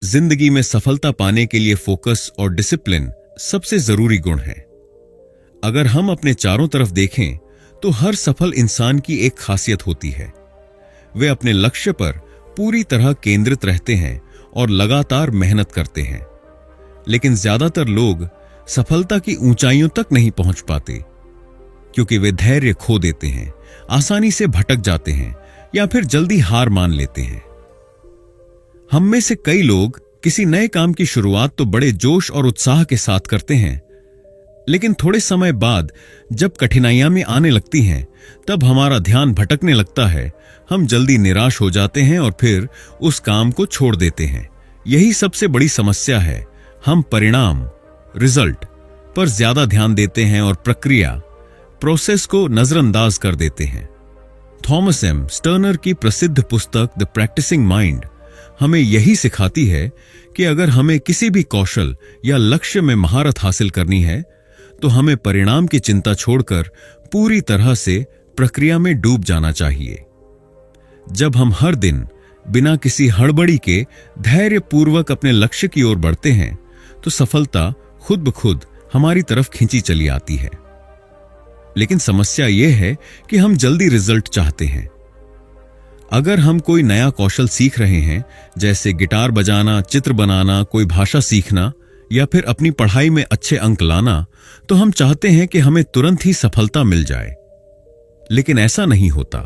जिंदगी में सफलता पाने के लिए फोकस और डिसिप्लिन सबसे जरूरी गुण है। अगर हम अपने चारों तरफ देखें तो हर सफल इंसान की एक खासियत होती है। वे अपने लक्ष्य पर पूरी तरह केंद्रित रहते हैं और लगातार मेहनत करते हैं। लेकिन ज्यादातर लोग सफलता की ऊंचाइयों तक नहीं पहुंच पाते, क्योंकि वे धैर्य खो देते हैं, आसानी से भटक जाते हैं या फिर जल्दी हार मान लेते हैं। हम में से कई लोग किसी नए काम की शुरुआत तो बड़े जोश और उत्साह के साथ करते हैं, लेकिन थोड़े समय बाद जब कठिनाइयां में आने लगती हैं, तब हमारा ध्यान भटकने लगता है। हम जल्दी निराश हो जाते हैं और फिर उस काम को छोड़ देते हैं। यही सबसे बड़ी समस्या है। हम परिणाम, रिजल्ट पर ज्यादा ध्यान देते हैं और प्रक्रिया, प्रोसेस को नजरअंदाज कर देते हैं। थॉमस एम स्टर्नर की प्रसिद्ध पुस्तक द प्रैक्टिसिंग माइंड हमें यही सिखाती है कि अगर हमें किसी भी कौशल या लक्ष्य में महारत हासिल करनी है, तो हमें परिणाम की चिंता छोड़कर पूरी तरह से प्रक्रिया में डूब जाना चाहिए। जब हम हर दिन बिना किसी हड़बड़ी के धैर्यपूर्वक अपने लक्ष्य की ओर बढ़ते हैं, तो सफलता खुद ब खुद हमारी तरफ खींची चली आती है। लेकिन समस्या यह है कि हम जल्दी रिजल्ट चाहते हैं। अगर हम कोई नया कौशल सीख रहे हैं, जैसे गिटार बजाना, चित्र बनाना, कोई भाषा सीखना या फिर अपनी पढ़ाई में अच्छे अंक लाना, तो हम चाहते हैं कि हमें तुरंत ही सफलता मिल जाए। लेकिन ऐसा नहीं होता।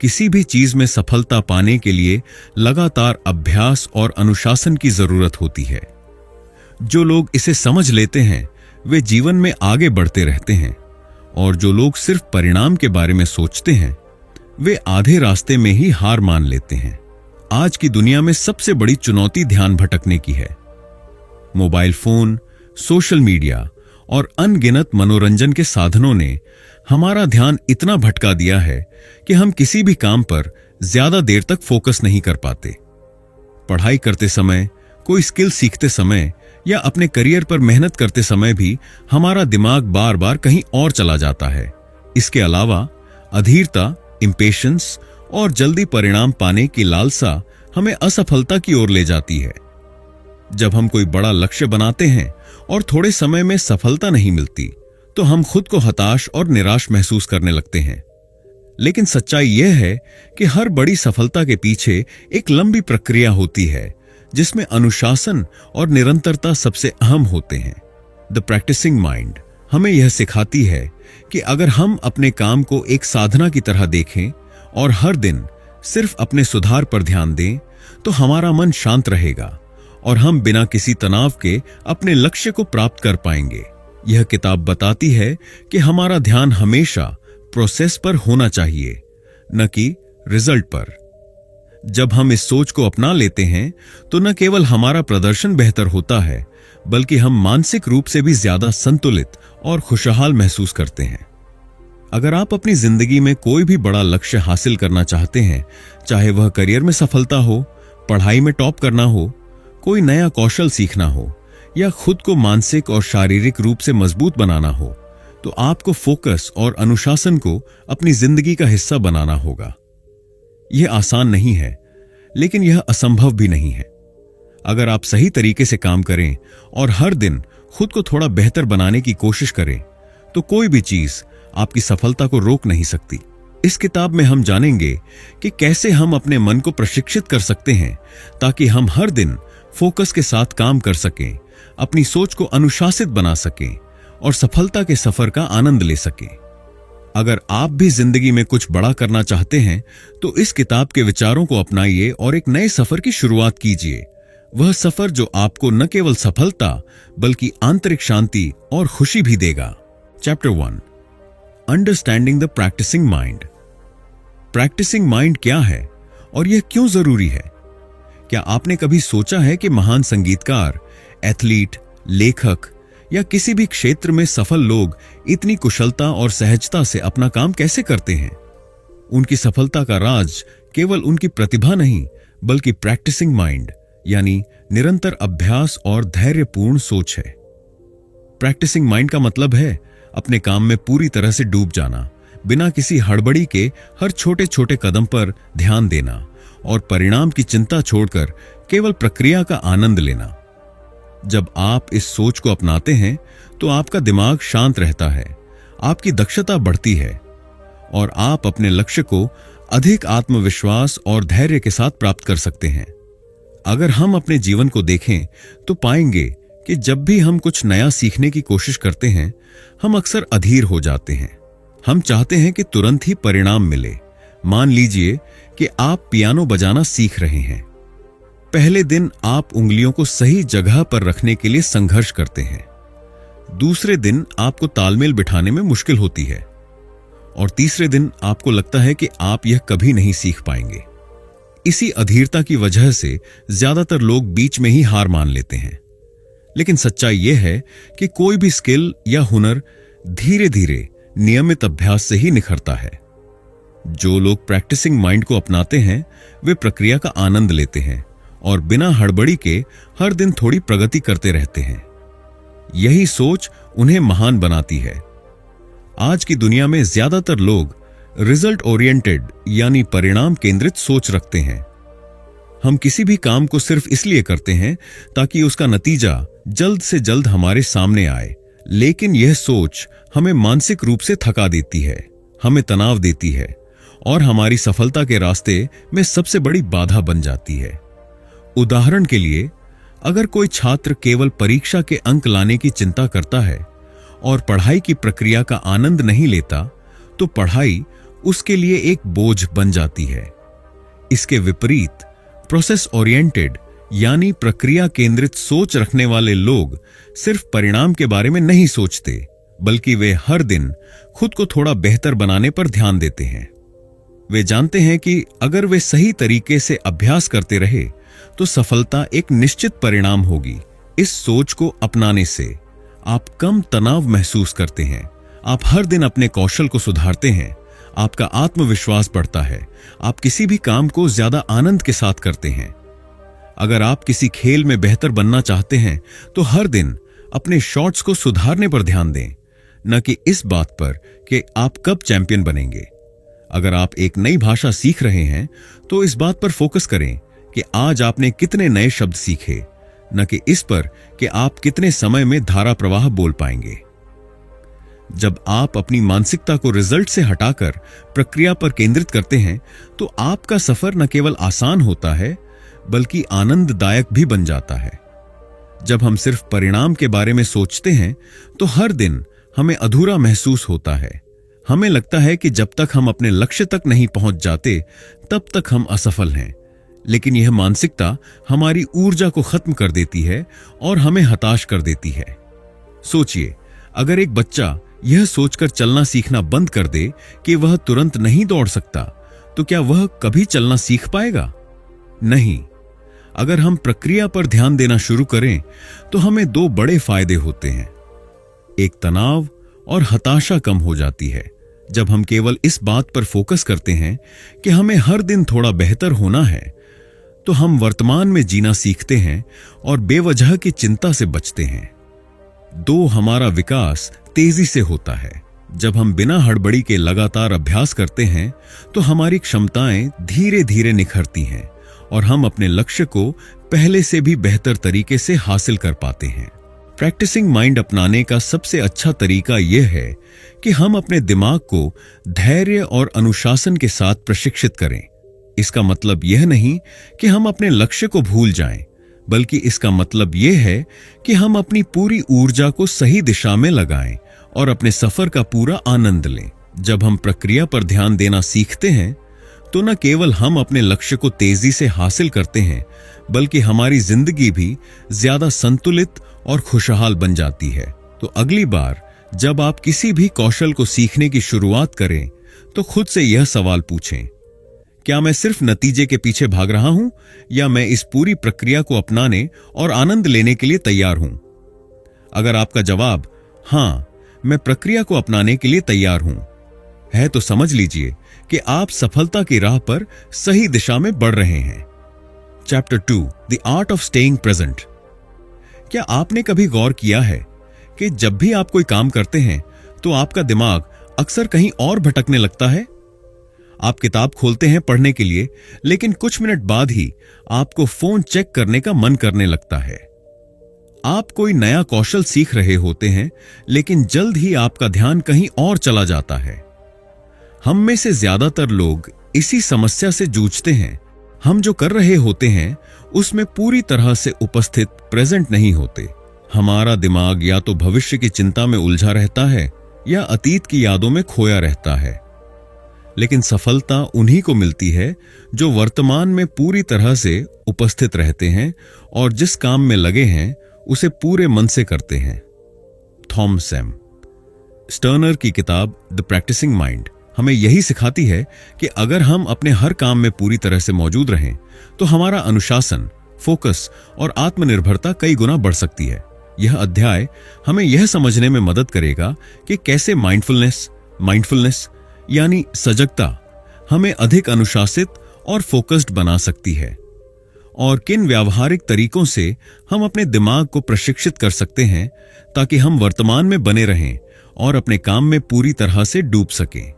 किसी भी चीज में सफलता पाने के लिए लगातार अभ्यास और अनुशासन की जरूरत होती है। जो लोग इसे समझ लेते हैं, वे जीवन में आगे बढ़ते रहते हैं, और जो लोग सिर्फ परिणाम के बारे में सोचते हैं, वे आधे रास्ते में ही हार मान लेते हैं। आज की दुनिया में सबसे बड़ी चुनौती ध्यान भटकने की है। मोबाइल फोन, सोशल मीडिया और अनगिनत मनोरंजन के साधनों ने हमारा ध्यान इतना भटका दिया है कि हम किसी भी काम पर ज्यादा देर तक फोकस नहीं कर पाते। पढ़ाई करते समय, कोई स्किल सीखते समय या अपने करियर पर मेहनत करते समय भी हमारा दिमाग बार बार कहीं और चला जाता है। इसके अलावा अधीरता, इंपेशेंस और जल्दी परिणाम पाने की लालसा हमें असफलता की ओर ले जाती है। जब हम कोई बड़ा लक्ष्य बनाते हैं और थोड़े समय में सफलता नहीं मिलती, तो हम खुद को हताश और निराश महसूस करने लगते हैं। लेकिन सच्चाई यह है कि हर बड़ी सफलता के पीछे एक लंबी प्रक्रिया होती है, जिसमें अनुशासन और निरंतरता सबसे अहम होते हैं। द प्रैक्टिसिंग माइंड हमें यह सिखाती है कि अगर हम अपने काम को एक साधना की तरह देखें और हर दिन सिर्फ अपने सुधार पर ध्यान दें, तो हमारा मन शांत रहेगा और हम बिना किसी तनाव के अपने लक्ष्य को प्राप्त कर पाएंगे। यह किताब बताती है कि हमारा ध्यान हमेशा प्रोसेस पर होना चाहिए, न कि रिजल्ट पर। जब हम इस सोच को अपना लेते हैं, तो न केवल हमारा प्रदर्शन बेहतर होता है, बल्कि हम मानसिक रूप से भी ज्यादा संतुलित और खुशहाल महसूस करते हैं। अगर आप अपनी जिंदगी में कोई भी बड़ा लक्ष्य हासिल करना चाहते हैं, चाहे वह करियर में सफलता हो, पढ़ाई में टॉप करना हो, कोई नया कौशल सीखना हो या खुद को मानसिक और शारीरिक रूप से मजबूत बनाना हो, तो आपको फोकस और अनुशासन को अपनी जिंदगी का हिस्सा बनाना होगा। यह आसान नहीं है, लेकिन यह असंभव भी नहीं है। अगर आप सही तरीके से काम करें और हर दिन खुद को थोड़ा बेहतर बनाने की कोशिश करें, तो कोई भी चीज आपकी सफलता को रोक नहीं सकती। इस किताब में हम जानेंगे कि कैसे हम अपने मन को प्रशिक्षित कर सकते हैं, ताकि हम हर दिन फोकस के साथ काम कर सकें, अपनी सोच को अनुशासित बना सकें और सफलता के सफर का आनंद ले सकें। अगर आप भी जिंदगी में कुछ बड़ा करना चाहते हैं, तो इस किताब के विचारों को अपनाइए और एक नए सफर की शुरुआत कीजिए। वह सफर जो आपको न केवल सफलता, बल्कि आंतरिक शांति और खुशी भी देगा। Chapter 1, understanding the practicing mind. Practicing mind क्या है और यह क्यों जरूरी है? क्या आपने कभी सोचा है कि महान संगीतकार, एथलीट, लेखक या किसी भी क्षेत्र में सफल लोग इतनी कुशलता और सहजता से अपना काम कैसे करते हैं? उनकी सफलता का राज केवल उनकी प्रतिभा नहीं, बल्कि प्रैक्टिसिंग माइंड यानी निरंतर अभ्यास और धैर्यपूर्ण सोच है। प्रैक्टिसिंग माइंड का मतलब है अपने काम में पूरी तरह से डूब जाना, बिना किसी हड़बड़ी के हर छोटे छोटे कदम पर ध्यान देना और परिणाम की चिंता छोड़कर केवल प्रक्रिया का आनंद लेना। जब आप इस सोच को अपनाते हैं तो आपका दिमाग शांत रहता है, आपकी दक्षता बढ़ती है और आप अपने लक्ष्य को अधिक आत्मविश्वास और धैर्य के साथ प्राप्त कर सकते हैं। अगर हम अपने जीवन को देखें तो पाएंगे कि जब भी हम कुछ नया सीखने की कोशिश करते हैं, हम अक्सर अधीर हो जाते हैं। हम चाहते हैं कि तुरंत ही परिणाम मिले। मान लीजिए कि आप पियानो बजाना सीख रहे हैं। पहले दिन आप उंगलियों को सही जगह पर रखने के लिए संघर्ष करते हैं। दूसरे दिन आपको तालमेल बिठाने में मुश्किल होती है और तीसरे दिन आपको लगता है कि आप यह कभी नहीं सीख पाएंगे। इसी अधीरता की वजह से ज्यादातर लोग बीच में ही हार मान लेते हैं। लेकिन सच्चाई यह है कि कोई भी स्किल या हुनर धीरे धीरे नियमित अभ्यास से ही निखरता है। जो लोग प्रैक्टिसिंग माइंड को अपनाते हैं वे प्रक्रिया का आनंद लेते हैं और बिना हड़बड़ी के हर दिन थोड़ी प्रगति करते रहते हैं। यही सोच उन्हें महान बनाती है। आज की दुनिया में ज्यादातर लोग रिजल्ट ओरिएंटेड यानी परिणाम केंद्रित सोच रखते हैं। हम किसी भी काम को सिर्फ इसलिए करते हैं ताकि उसका नतीजा जल्द से जल्द हमारे सामने आए, लेकिन यह सोच हमें मानसिक रूप से थका देती है, हमें तनाव देती है और हमारी सफलता के रास्ते में सबसे बड़ी बाधा बन जाती है। उदाहरण के लिए, अगर कोई छात्र केवल परीक्षा के अंक लाने की चिंता करता है और पढ़ाई की प्रक्रिया का आनंद नहीं लेता, तो पढ़ाई उसके लिए एक बोझ बन जाती है। इसके विपरीत प्रोसेस ओरिएंटेड यानी प्रक्रिया केंद्रित सोच रखने वाले लोग सिर्फ परिणाम के बारे में नहीं सोचते, बल्कि वे हर दिन खुद को थोड़ा बेहतर बनाने पर ध्यान देते हैं। वे जानते हैं कि अगर वे सही तरीके से अभ्यास करते रहे तो सफलता एक निश्चित परिणाम होगी। इस सोच को अपनाने से आप कम तनाव महसूस करते हैं, आप हर दिन अपने कौशल को सुधारते हैं, आपका आत्मविश्वास बढ़ता है, आप किसी भी काम को ज्यादा आनंद के साथ करते हैं। अगर आप किसी खेल में बेहतर बनना चाहते हैं तो हर दिन अपने शॉट्स को सुधारने पर ध्यान दें, न कि इस बात पर कि आप कब चैंपियन बनेंगे। अगर आप एक नई भाषा सीख रहे हैं तो इस बात पर फोकस करें कि आज आपने कितने नए शब्द सीखे, न कि इस पर कि आप कितने समय में धारा प्रवाह बोल पाएंगे। जब आप अपनी मानसिकता को रिजल्ट से हटाकर प्रक्रिया पर केंद्रित करते हैं तो आपका सफर न केवल आसान होता है बल्कि आनंददायक भी बन जाता है। जब हम सिर्फ परिणाम के बारे में सोचते हैं तो हर दिन हमें अधूरा महसूस होता है। हमें लगता है कि जब तक हम अपने लक्ष्य तक नहीं पहुंच जाते तब तक हम असफल हैं। लेकिन यह मानसिकता हमारी ऊर्जा को खत्म कर देती है और हमें हताश कर देती है। सोचिए, अगर एक बच्चा यह सोचकर चलना सीखना बंद कर दे कि वह तुरंत नहीं दौड़ सकता, तो क्या वह कभी चलना सीख पाएगा? नहीं। अगर हम प्रक्रिया पर ध्यान देना शुरू करें तो हमें दो बड़े फायदे होते हैं। एक, तनाव और हताशा कम हो जाती है। जब हम केवल इस बात पर फोकस करते हैं कि हमें हर दिन थोड़ा बेहतर होना है, तो हम वर्तमान में जीना सीखते हैं और बेवजह की चिंता से बचते हैं। दो, हमारा विकास तेजी से होता है। जब हम बिना हड़बड़ी के लगातार अभ्यास करते हैं तो हमारी क्षमताएं धीरे धीरे निखरती हैं और हम अपने लक्ष्य को पहले से भी बेहतर तरीके से हासिल कर पाते हैं। प्रैक्टिसिंग माइंड अपनाने का सबसे अच्छा तरीका यह है कि हम अपने दिमाग को धैर्य और अनुशासन के साथ प्रशिक्षित करें। इसका मतलब यह नहीं कि हम अपने लक्ष्य को भूल जाएं, बल्कि इसका मतलब यह है कि हम अपनी पूरी ऊर्जा को सही दिशा में लगाएं और अपने सफर का पूरा आनंद लें। जब हम प्रक्रिया पर ध्यान देना सीखते हैं तो न केवल हम अपने लक्ष्य को तेजी से हासिल करते हैं, बल्कि हमारी जिंदगी भी ज्यादा संतुलित और खुशहाल बन जाती है। तो अगली बार जब आप किसी भी कौशल को सीखने की शुरुआत करें तो खुद से यह सवाल पूछें, क्या मैं सिर्फ नतीजे के पीछे भाग रहा हूं या मैं इस पूरी प्रक्रिया को अपनाने और आनंद लेने के लिए तैयार हूं? अगर आपका जवाब हां, मैं प्रक्रिया को अपनाने के लिए तैयार हूं है, तो समझ लीजिए कि आप सफलता की राह पर सही दिशा में बढ़ रहे हैं। Chapter 2, the art of staying present. क्या आपने कभी गौर किया है कि जब भी आप कोई काम करते हैं तो आपका दिमाग अक्सर कहीं और भटकने लगता है? आप किताब खोलते हैं पढ़ने के लिए, लेकिन कुछ मिनट बाद ही आपको फोन चेक करने का मन करने लगता है। आप कोई नया कौशल सीख रहे होते हैं, लेकिन जल्द ही आपका ध्यान कहीं और चला जाता है। हम में से ज्यादातर लोग इसी समस्या से जूझते हैं। हम जो कर रहे होते हैं उसमें पूरी तरह से उपस्थित, प्रेजेंट नहीं होते। हमारा दिमाग या तो भविष्य की चिंता में उलझा रहता है या अतीत की यादों में खोया रहता है। लेकिन सफलता उन्हीं को मिलती है जो वर्तमान में पूरी तरह से उपस्थित रहते हैं और जिस काम में लगे हैं उसे पूरे मन से करते हैं। थॉमस सैम स्टर्नर की किताब द प्रैक्टिसिंग माइंड हमें यही सिखाती है कि अगर हम अपने हर काम में पूरी तरह से मौजूद रहें तो हमारा अनुशासन, फोकस और आत्मनिर्भरता कई गुना बढ़ सकती है। यह अध्याय हमें यह समझने में मदद करेगा कि कैसे माइंडफुलनेस यानी सजगता हमें अधिक अनुशासित और फोकस्ड बना सकती है, और किन व्यावहारिक तरीकों से हम अपने दिमाग को प्रशिक्षित कर सकते हैं ताकि हम वर्तमान में बने रहें और अपने काम में पूरी तरह से डूब सकें।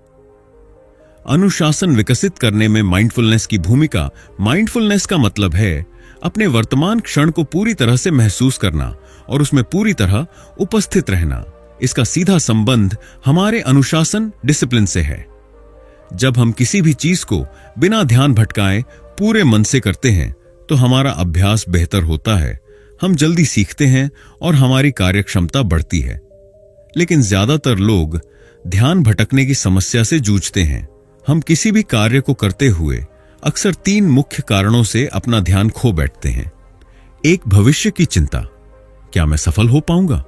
अनुशासन विकसित करने में माइंडफुलनेस की भूमिका। माइंडफुलनेस का मतलब है अपने वर्तमान क्षण को पूरी तरह से महसूस करना और उसमें पूरी तरह उपस्थित रहना। इसका सीधा संबंध हमारे अनुशासन, डिसिप्लिन से है। जब हम किसी भी चीज को बिना ध्यान भटकाए पूरे मन से करते हैं तो हमारा अभ्यास बेहतर होता है, हम जल्दी सीखते हैं और हमारी कार्यक्षमता बढ़ती है। लेकिन ज्यादातर लोग ध्यान भटकने की समस्या से जूझते हैं। हम किसी भी कार्य को करते हुए अक्सर 3 मुख्य कारणों से अपना ध्यान खो बैठते हैं। एक, भविष्य की चिंता, क्या मैं सफल हो पाऊंगा?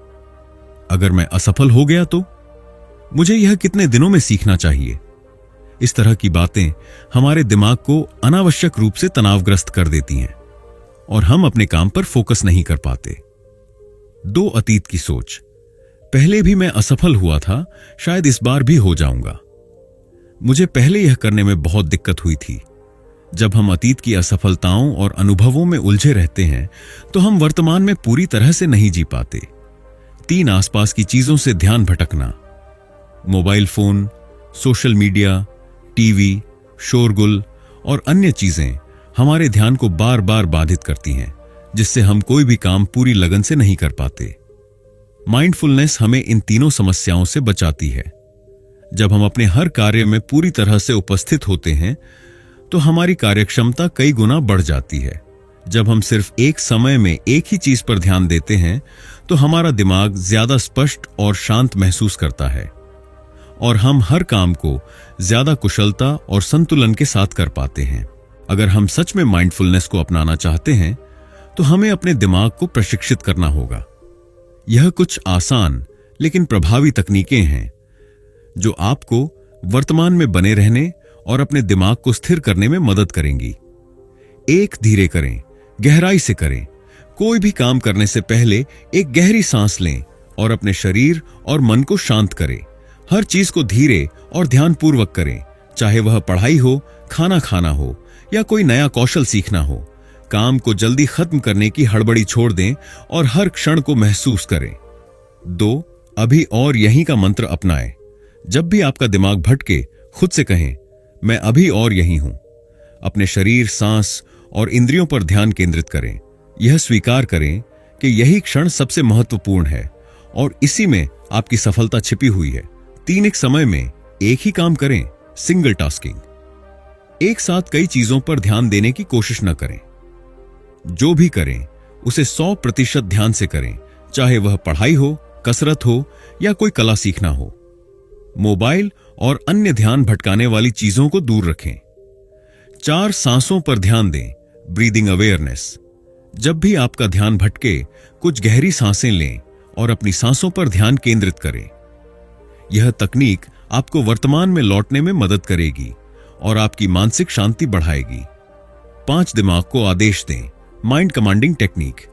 अगर मैं असफल हो गया तो मुझे यह कितने दिनों में सीखना चाहिए? इस तरह की बातें हमारे दिमाग को अनावश्यक रूप से तनावग्रस्त कर देती हैं और हम अपने काम पर फोकस नहीं कर पाते। 2, अतीत की सोच, पहले भी मैं असफल हुआ था, शायद इस बार भी हो जाऊंगा। मुझे पहले यह करने में बहुत दिक्कत हुई थी। जब हम अतीत की असफलताओं और अनुभवों में उलझे रहते हैं तो हम वर्तमान में पूरी तरह से नहीं जी पाते। 3, आसपास की चीजों से ध्यान भटकना, mobile phone, social media, TV, शोरगुल और अन्य चीजें हमारे ध्यान को बार बार बाधित करती हैं, जिससे हम कोई भी काम पूरी लगन से नहीं कर पाते। माइंडफुलनेस हमें इन तीनों समस्याओं से बचाती है। जब हम अपने हर कार्य में पूरी तरह से उपस्थित होते हैं तो हमारी कार्यक्षमता कई गुना बढ़ जाती है। जब हम सिर्फ एक समय में एक ही चीज पर ध्यान देते हैं तो हमारा दिमाग ज्यादा स्पष्ट और शांत महसूस करता है और हम हर काम को ज्यादा कुशलता और संतुलन के साथ कर पाते हैं। अगर हम सच में माइंडफुलनेस को अपनाना चाहते हैं तो हमें अपने दिमाग को प्रशिक्षित करना होगा। यह कुछ आसान लेकिन प्रभावी तकनीकें हैं जो आपको वर्तमान में बने रहने और अपने दिमाग को स्थिर करने में मदद करेंगी। 1, धीरे करें, गहराई से करें। कोई भी काम करने से पहले एक गहरी सांस लें और अपने शरीर और मन को शांत करें। हर चीज को धीरे और ध्यानपूर्वक करें, चाहे वह पढ़ाई हो, खाना खाना हो या कोई नया कौशल सीखना हो। काम को जल्दी खत्म करने की हड़बड़ी छोड़ दें और हर क्षण को महसूस करें। 2, अभी और यहीं का मंत्र अपनाएं। जब भी आपका दिमाग भटके, खुद से कहें, मैं अभी और यहीं हूं। अपने शरीर, सांस और इंद्रियों पर ध्यान केंद्रित करें। यह स्वीकार करें कि यही क्षण सबसे महत्वपूर्ण है और इसी में आपकी सफलता छिपी हुई है। 3, एक समय में एक ही काम करें, सिंगल टास्किंग। एक साथ कई चीजों पर ध्यान देने की कोशिश न करें। जो भी करें उसे 100% ध्यान से करें, चाहे वह पढ़ाई हो, कसरत हो या कोई कला सीखना हो। मोबाइल और अन्य ध्यान भटकाने वाली चीजों को दूर रखें। 4, सांसों पर ध्यान दें, ब्रीदिंग अवेयरनेस। जब भी आपका ध्यान भटके, कुछ गहरी सांसें लें और अपनी सांसों पर ध्यान केंद्रित करें। यह तकनीक आपको वर्तमान में लौटने में मदद करेगी और आपकी मानसिक शांति बढ़ाएगी। 5, दिमाग को आदेश दें, माइंड कमांडिंग टेक्निक।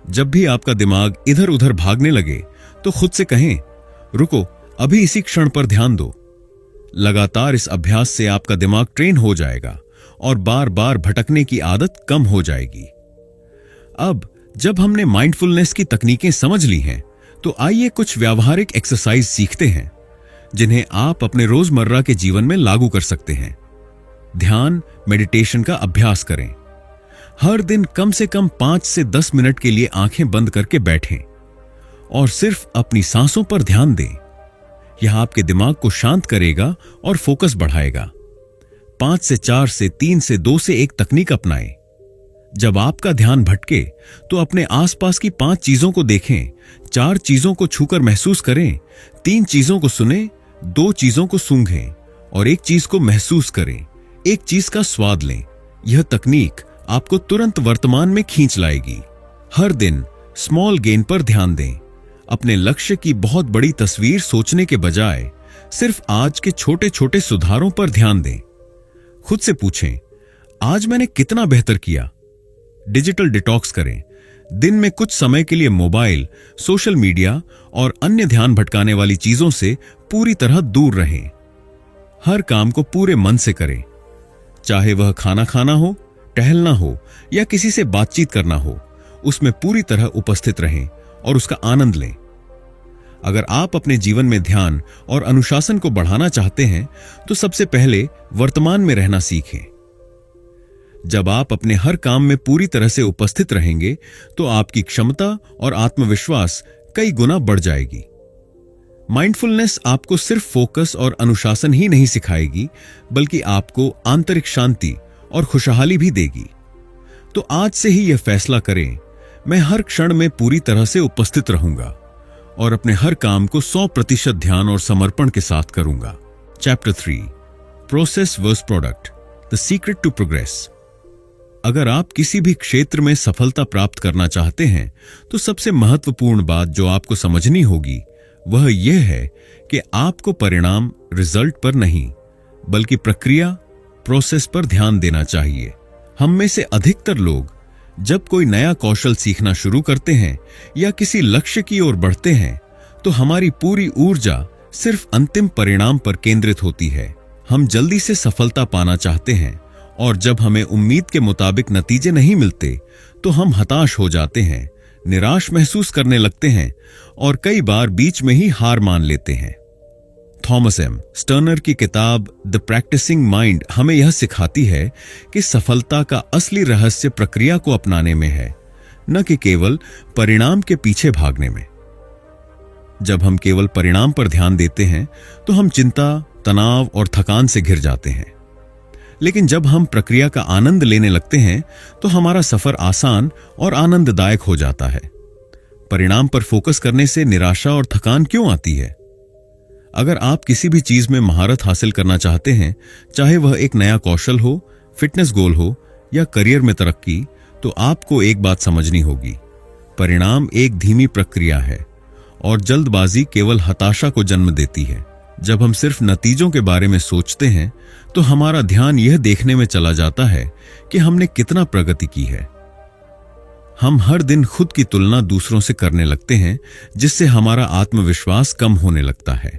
जब भी आपका दिमाग इधर उधर भागने लगे तो खुद से कहें, रुको, अभी इसी क्षण पर ध्यान दो। लगातार इस अभ्यास से आपका दिमाग ट्रेन हो जाएगा और बार बार भटकने की आदत कम हो जाएगी। अब जब हमने माइंडफुलनेस की तकनीकें समझ ली हैं तो आइए कुछ व्यावहारिक एक्सरसाइज सीखते हैं जिन्हें आप अपने रोजमर्रा के जीवन में लागू कर सकते हैं। ध्यान, मेडिटेशन का अभ्यास करें। हर दिन कम से कम 5 से 10 मिनट के लिए आंखें बंद करके बैठें और सिर्फ अपनी सांसों पर ध्यान दें। यह आपके दिमाग को शांत करेगा और फोकस बढ़ाएगा। 5 से 4 से 3 से 2 से 1 तकनीक अपनाएं। जब आपका ध्यान भटके तो अपने आसपास की 5 चीजों को देखें, 4 चीजों को छूकर महसूस करें, 3 चीजों को सुनें, 2 चीजों को सूंघें और 1 चीज को महसूस करें। 1 चीज का स्वाद लें। यह तकनीक आपको तुरंत वर्तमान में खींच लाएगी। हर दिन स्मॉल गेन पर ध्यान दें। अपने लक्ष्य की बहुत बड़ी तस्वीर सोचने के बजाय सिर्फ आज के छोटे छोटे सुधारों पर ध्यान दें। खुद से पूछें, आज मैंने कितना बेहतर किया। डिजिटल डिटॉक्स करें। दिन में कुछ समय के लिए मोबाइल, सोशल मीडिया और अन्य ध्यान भटकाने वाली चीजों से पूरी तरह दूर रहें। हर काम को पूरे मन से करें, चाहे वह खाना खाना हो, टहलना हो या किसी से बातचीत करना हो। उसमें पूरी तरह उपस्थित रहें और उसका आनंद लें। अगर आप अपने जीवन में ध्यान और अनुशासन को बढ़ाना चाहते हैं तो सबसे पहले वर्तमान में रहना सीखें। जब आप अपने हर काम में पूरी तरह से उपस्थित रहेंगे तो आपकी क्षमता और आत्मविश्वास कई गुना बढ़ जाएगी। माइंडफुलनेस आपको सिर्फ फोकस और अनुशासन ही नहीं सिखाएगी, बल्कि आपको आंतरिक शांति और खुशहाली भी देगी। तो आज से ही यह फैसला करें, मैं हर क्षण में पूरी तरह से उपस्थित रहूंगा और अपने हर काम को 100% ध्यान और समर्पण के साथ करूंगा। Chapter 3, process versus product, the secret to progress. अगर आप किसी भी क्षेत्र में सफलता प्राप्त करना चाहते हैं तो सबसे महत्वपूर्ण बात जो आपको समझनी होगी वह यह है कि आपको परिणाम, रिजल्ट पर नहीं बल्कि प्रक्रिया, प्रोसेस पर ध्यान देना चाहिए। हम में से अधिकतर लोग जब कोई नया कौशल सीखना शुरू करते हैं या किसी लक्ष्य की ओर बढ़ते हैं तो हमारी पूरी ऊर्जा सिर्फ अंतिम परिणाम पर केंद्रित होती है। हम जल्दी से सफलता पाना चाहते हैं और जब हमें उम्मीद के मुताबिक नतीजे नहीं मिलते तो हम हताश हो जाते हैं, निराश महसूस करने लगते हैं और कई बार बीच में ही हार मान लेते हैं। थॉमस एम स्टर्नर की किताब द प्रैक्टिसिंग माइंड हमें यह सिखाती है कि सफलता का असली रहस्य प्रक्रिया को अपनाने में है, न कि केवल परिणाम के पीछे भागने में। जब हम केवल परिणाम पर ध्यान देते हैं तो हम चिंता, तनाव और थकान से घिर जाते हैं। लेकिन जब हम प्रक्रिया का आनंद लेने लगते हैं तो हमारा सफर आसान और आनंददायक हो जाता है। परिणाम पर फोकस करने से निराशा और थकान क्यों आती है? अगर आप किसी भी चीज में महारत हासिल करना चाहते हैं, चाहे वह एक नया कौशल हो, फिटनेस गोल हो या करियर में तरक्की, तो आपको एक बात समझनी होगी, परिणाम एक धीमी प्रक्रिया है और जल्दबाजी केवल हताशा को जन्म देती है। जब हम सिर्फ नतीजों के बारे में सोचते हैं तो हमारा ध्यान यह देखने में चला जाता है कि हमने कितना प्रगति की है। हम हर दिन खुद की तुलना दूसरों से करने लगते हैं, जिससे हमारा आत्मविश्वास कम होने लगता है।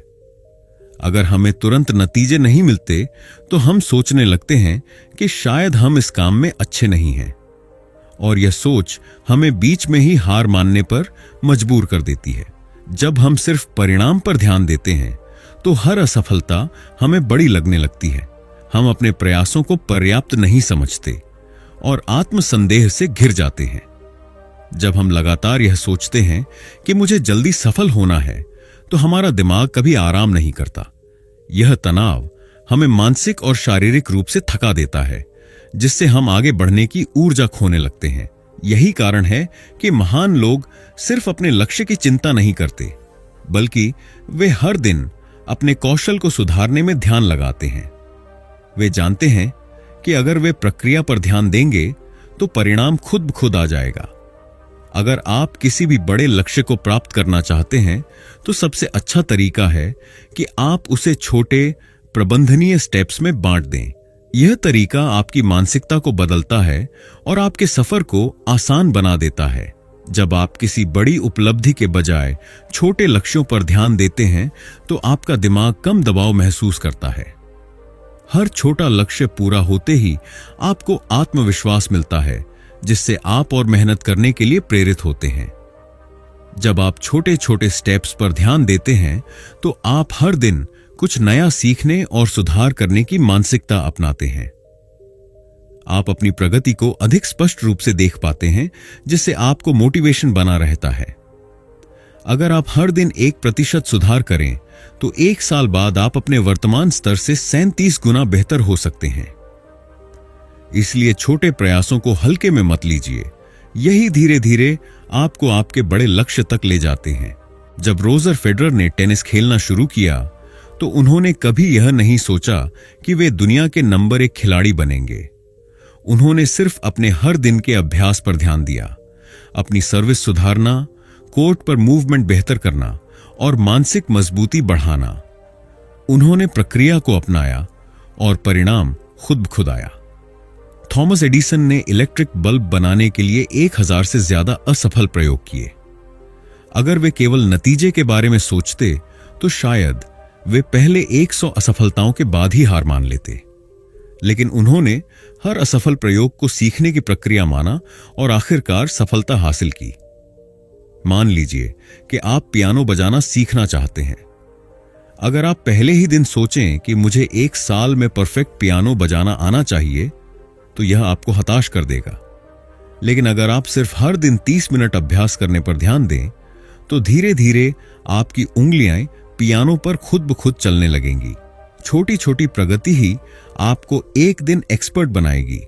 अगर हमें तुरंत नतीजे नहीं मिलते तो हम सोचने लगते हैं कि शायद हम इस काम में अच्छे नहीं हैं और यह सोच हमें बीच में ही हार मानने पर मजबूर कर देती है। जब हम सिर्फ परिणाम पर ध्यान देते हैं तो हर असफलता हमें बड़ी लगने लगती है। हम अपने प्रयासों को पर्याप्त नहीं समझते और आत्मसंदेह से घिर जाते हैं। जब हम लगातार यह सोचते हैं कि मुझे जल्दी सफल होना है तो हमारा दिमाग कभी आराम नहीं करता। यह तनाव हमें मानसिक और शारीरिक रूप से थका देता है, जिससे हम आगे बढ़ने की ऊर्जा खोने लगते हैं। यही कारण है कि महान लोग सिर्फ अपने लक्ष्य की चिंता नहीं करते, बल्कि वे हर दिन अपने कौशल को सुधारने में ध्यान लगाते हैं। वे जानते हैं कि अगर वे प्रक्रिया पर ध्यान देंगे तो परिणाम खुद ब खुद आ जाएगा। अगर आप किसी भी बड़े लक्ष्य को प्राप्त करना चाहते हैं तो सबसे अच्छा तरीका है कि आप उसे छोटे, प्रबंधनीय स्टेप्स में बांट दें। यह तरीका आपकी मानसिकता को बदलता है और आपके सफर को आसान बना देता है। जब आप किसी बड़ी उपलब्धि के बजाय छोटे लक्ष्यों पर ध्यान देते हैं तो आपका दिमाग कम दबाव महसूस करता है। हर छोटा लक्ष्य पूरा होते ही आपको आत्मविश्वास मिलता है, जिससे आप और मेहनत करने के लिए प्रेरित होते हैं। जब आप छोटे छोटे स्टेप्स पर ध्यान देते हैं तो आप हर दिन कुछ नया सीखने और सुधार करने की मानसिकता अपनाते हैं। आप अपनी प्रगति को अधिक स्पष्ट रूप से देख पाते हैं, जिससे आपको मोटिवेशन बना रहता है। अगर आप हर दिन 1% सुधार करें तो 1 साल बाद आप अपने वर्तमान स्तर से 37 गुना बेहतर हो सकते हैं। इसलिए छोटे प्रयासों को हल्के में मत लीजिए, यही धीरे धीरे आपको आपके बड़े लक्ष्य तक ले जाते हैं। जब रोजर फेडरर ने टेनिस खेलना शुरू किया तो उन्होंने कभी यह नहीं सोचा कि वे दुनिया के नंबर 1 खिलाड़ी बनेंगे। उन्होंने सिर्फ अपने हर दिन के अभ्यास पर ध्यान दिया, अपनी सर्विस सुधारना, कोर्ट पर मूवमेंट बेहतर करना और मानसिक मजबूती बढ़ाना। उन्होंने प्रक्रिया को अपनाया और परिणाम खुद ब खुद आया। थॉमस एडिसन ने इलेक्ट्रिक बल्ब बनाने के लिए 1000 से ज्यादा असफल प्रयोग किए। अगर वे केवल नतीजे के बारे में सोचते तो शायद वे पहले 100 असफलताओं के बाद ही हार मान लेते। लेकिन उन्होंने हर असफल प्रयोग को सीखने की प्रक्रिया माना और आखिरकार सफलता हासिल की। मान लीजिए कि आप पियानो बजाना सीखना चाहते हैं। अगर आप पहले ही दिन सोचें कि मुझे 1 साल में परफेक्ट पियानो बजाना आना चाहिए, तो यह आपको हताश कर देगा। लेकिन अगर आप सिर्फ हर दिन 30 मिनट अभ्यास करने पर ध्यान दें, तो धीरे धीरे आपकी उंगलियां पियानो पर खुद ब खुद चलने लगेंगी। छोटी छोटी प्रगति ही आपको एक दिन एक्सपर्ट बनाएगी।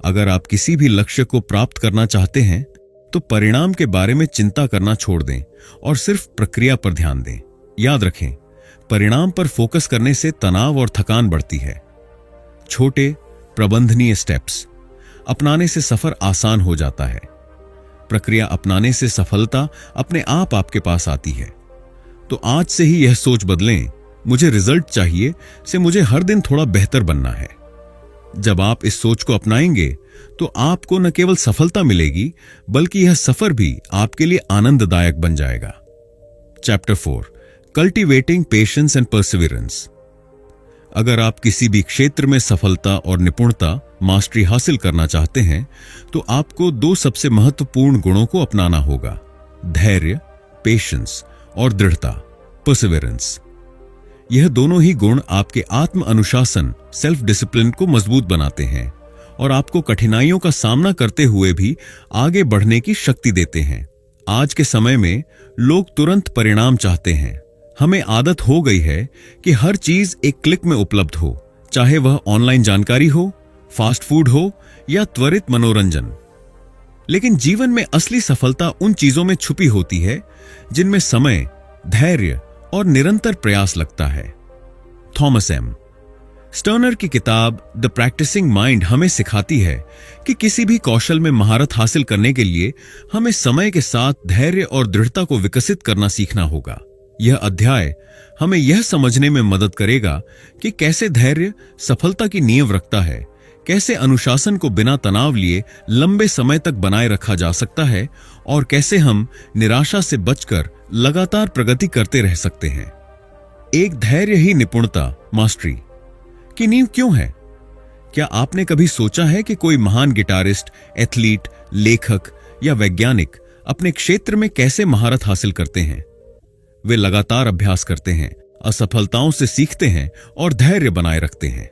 अगर आप किसी भी लक्ष्य को प्राप्त करना चाहते हैं तो परिणाम के बारे में चिंता करना छोड़ दें और सिर्फ प्रक्रिया पर ध्यान दें। याद रखें, परिणाम पर फोकस करने से तनाव और थकान बढ़ती है। छोटे प्रबंधनीय स्टेप्स अपनाने से सफर आसान हो जाता है। प्रक्रिया अपनाने से सफलता अपने आप आपके पास आती है। तो आज से ही यह सोच बदलें, मुझे रिजल्ट चाहिए से मुझे हर दिन थोड़ा बेहतर बनना है। जब आप इस सोच को अपनाएंगे तो आपको न केवल सफलता मिलेगी, बल्कि यह सफर भी आपके लिए आनंददायक बन जाएगा। Chapter 4, cultivating patience and Perseverance. अगर आप किसी भी क्षेत्र में सफलता और निपुणता मास्टरी हासिल करना चाहते हैं तो आपको 2 सबसे महत्वपूर्ण गुणों को अपनाना होगा: धैर्य, पेशेंस, और दृढ़ता, परसिवियरेंस। यह दोनों ही गुण आपके आत्म अनुशासन, सेल्फ डिसिप्लिन को मजबूत बनाते हैं और आपको कठिनाइयों का सामना करते हुए भी आगे बढ़ने की शक्ति देते हैं। आज के समय में लोग तुरंत परिणाम चाहते हैं। हमें आदत हो गई है कि हर चीज एक क्लिक में उपलब्ध हो, चाहे वह ऑनलाइन जानकारी हो, फास्ट फूड हो या त्वरित मनोरंजन। लेकिन जीवन में असली सफलता उन चीजों में छुपी होती है जिनमें समय, धैर्य और निरंतर प्रयास लगता है। थॉमस एम स्टर्नर की किताब द प्रैक्टिसिंग माइंड हमें सिखाती है कि किसी भी कौशल में महारत हासिल करने के लिए हमें समय के साथ धैर्य और दृढ़ता को विकसित करना सीखना होगा। यह अध्याय हमें यह समझने में मदद करेगा कि कैसे धैर्य सफलता की नींव रखता है, कैसे अनुशासन को बिना तनाव लिए लंबे समय तक बनाए रखा जा सकता है और कैसे हम निराशा से बचकर लगातार प्रगति करते रह सकते हैं। एक धैर्य ही निपुणता, मास्टरी की नींव क्यों है? क्या आपने कभी सोचा है कि कोई महान गिटारिस्ट, एथलीट, लेखक या वैज्ञानिक अपने क्षेत्र में कैसे महारत हासिल करते हैं? वे लगातार अभ्यास करते हैं, असफलताओं से सीखते हैं और धैर्य बनाए रखते हैं।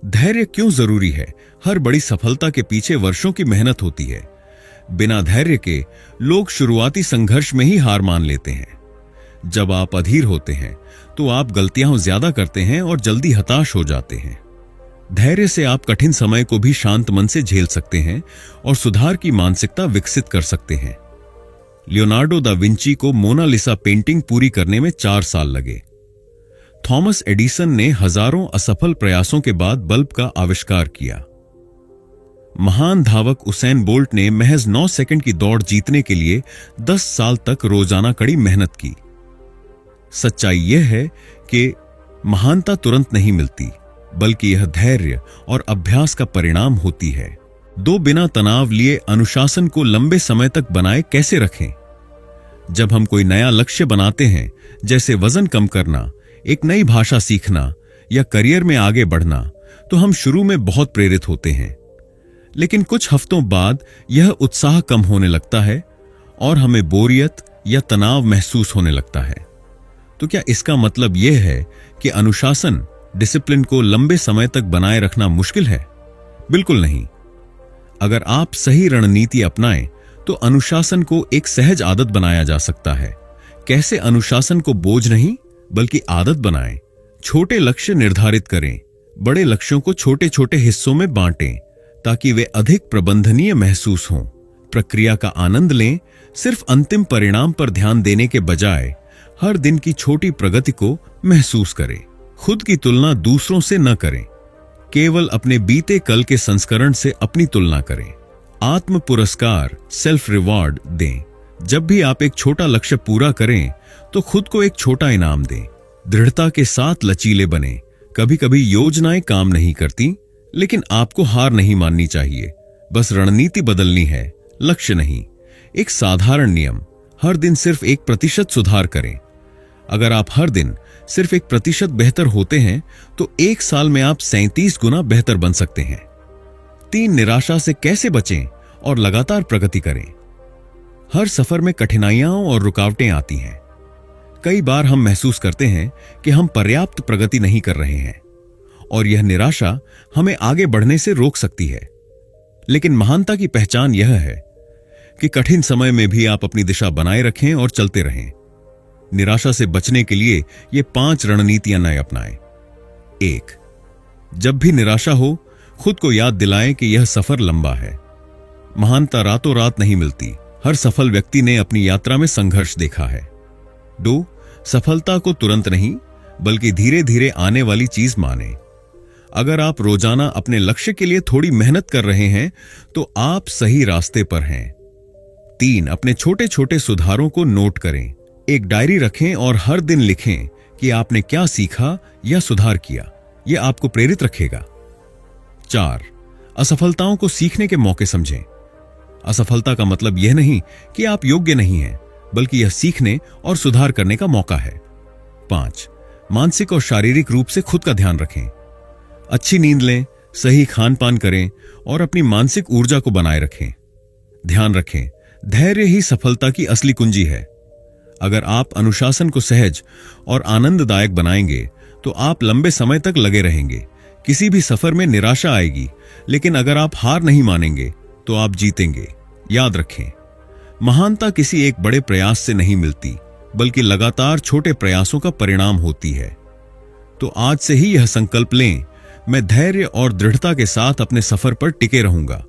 धैर्य क्यों जरूरी है? हर बड़ी सफलता के पीछे वर्षों की मेहनत होती है। बिना धैर्य के लोग शुरुआती संघर्ष में ही हार मान लेते हैं। जब आप अधीर होते हैं तो आप गलतियां ज्यादा करते हैं और जल्दी हताश हो जाते हैं। धैर्य से आप कठिन समय को भी शांत मन से झेल सकते हैं और सुधार की मानसिकता विकसित कर सकते हैं। लियोनार्डो दा विंची को मोनालिसा पेंटिंग पूरी करने में 4 साल लगे। थॉमस एडिसन ने हजारों असफल प्रयासों के बाद बल्ब का आविष्कार किया। महान धावक उसेन बोल्ट ने महज 9 सेकंड की दौड़ जीतने के लिए 10 साल तक रोजाना कड़ी मेहनत की। सच्चाई यह है कि महानता तुरंत नहीं मिलती, बल्कि यह धैर्य और अभ्यास का परिणाम होती है। बिना तनाव लिए अनुशासन को लंबे समय तक बनाए कैसे रखें? जब हम कोई नया लक्ष्य बनाते हैं, जैसे वजन कम करना, एक नई भाषा सीखना या करियर में आगे बढ़ना, तो हम शुरू में बहुत प्रेरित होते हैं। लेकिन कुछ हफ्तों बाद यह उत्साह कम होने लगता है और हमें बोरियत या तनाव महसूस होने लगता है। तो क्या इसका मतलब यह है कि अनुशासन, डिसिप्लिन को लंबे समय तक बनाए रखना मुश्किल है? बिल्कुल नहीं। अगर आप सही रणनीति अपनाएं तो अनुशासन को एक सहज आदत बनाया जा सकता है। कैसे अनुशासन को बोझ नहीं बल्कि आदत बनाएं। छोटे लक्ष्य निर्धारित करें, बड़े लक्ष्यों को छोटे छोटे हिस्सों में बांटें ताकि वे अधिक प्रबंधनीय महसूस हों। प्रक्रिया का आनंद लें, सिर्फ अंतिम परिणाम पर ध्यान देने के बजाय हर दिन की छोटी प्रगति को महसूस करें। खुद की तुलना दूसरों से न करें, केवल अपने बीते कल के संस्करण से अपनी तुलना करें। आत्म पुरस्कार, सेल्फ रिवॉर्ड दें। जब भी आप एक छोटा लक्ष्य पूरा करें तो खुद को एक छोटा इनाम दें। दृढ़ता के साथ लचीले बनें। कभी कभी योजनाएं काम नहीं करती, लेकिन आपको हार नहीं माननी चाहिए। बस रणनीति बदलनी है, लक्ष्य नहीं। एक साधारण नियम, हर दिन सिर्फ 1% सुधार करें। अगर आप हर दिन सिर्फ 1% बेहतर होते हैं तो 1 साल में आप 37 गुना बेहतर बन सकते हैं। 3, निराशा से कैसे बचें और लगातार प्रगति करें। हर सफर में कठिनाइयां और रुकावटें आती हैं। कई बार हम महसूस करते हैं कि हम पर्याप्त प्रगति नहीं कर रहे हैं और यह निराशा हमें आगे बढ़ने से रोक सकती है। लेकिन महानता की पहचान यह है कि कठिन समय में भी आप अपनी दिशा बनाए रखें और चलते रहें। निराशा से बचने के लिए ये 5 रणनीतियां नए अपनाएं। 1, जब भी निराशा हो, खुद को याद दिलाएं कि यह सफर लंबा है। महानता रातों रात नहीं मिलती। हर सफल व्यक्ति ने अपनी यात्रा में संघर्ष देखा है। 2, सफलता को तुरंत नहीं बल्कि धीरे धीरे आने वाली चीज माने। अगर आप रोजाना अपने लक्ष्य के लिए थोड़ी मेहनत कर रहे हैं तो आप सही रास्ते पर हैं। 3, अपने छोटे छोटे सुधारों को नोट करें। एक डायरी रखें और हर दिन लिखें कि आपने क्या सीखा या सुधार किया। यह आपको प्रेरित रखेगा। 4, असफलताओं को सीखने के मौके समझें। असफलता का मतलब यह नहीं कि आप योग्य नहीं हैं, बल्कि यह सीखने और सुधार करने का मौका है। 5, मानसिक और शारीरिक रूप से खुद का ध्यान रखें। अच्छी नींद लें, सही खान पान करें और अपनी मानसिक ऊर्जा को बनाए रखें। ध्यान रखें, धैर्य ही सफलता की असली कुंजी है। अगर आप अनुशासन को सहज और आनंददायक बनाएंगे तो आप लंबे समय तक लगे रहेंगे। किसी भी सफर में निराशा आएगी, लेकिन अगर आप हार नहीं मानेंगे तो आप जीतेंगे। याद रखें, महानता किसी एक बड़े प्रयास से नहीं मिलती, बल्कि लगातार छोटे प्रयासों का परिणाम होती है। तो आज से ही यह संकल्प लें, मैं धैर्य और दृढ़ता के साथ अपने सफर पर टिके रहूंगा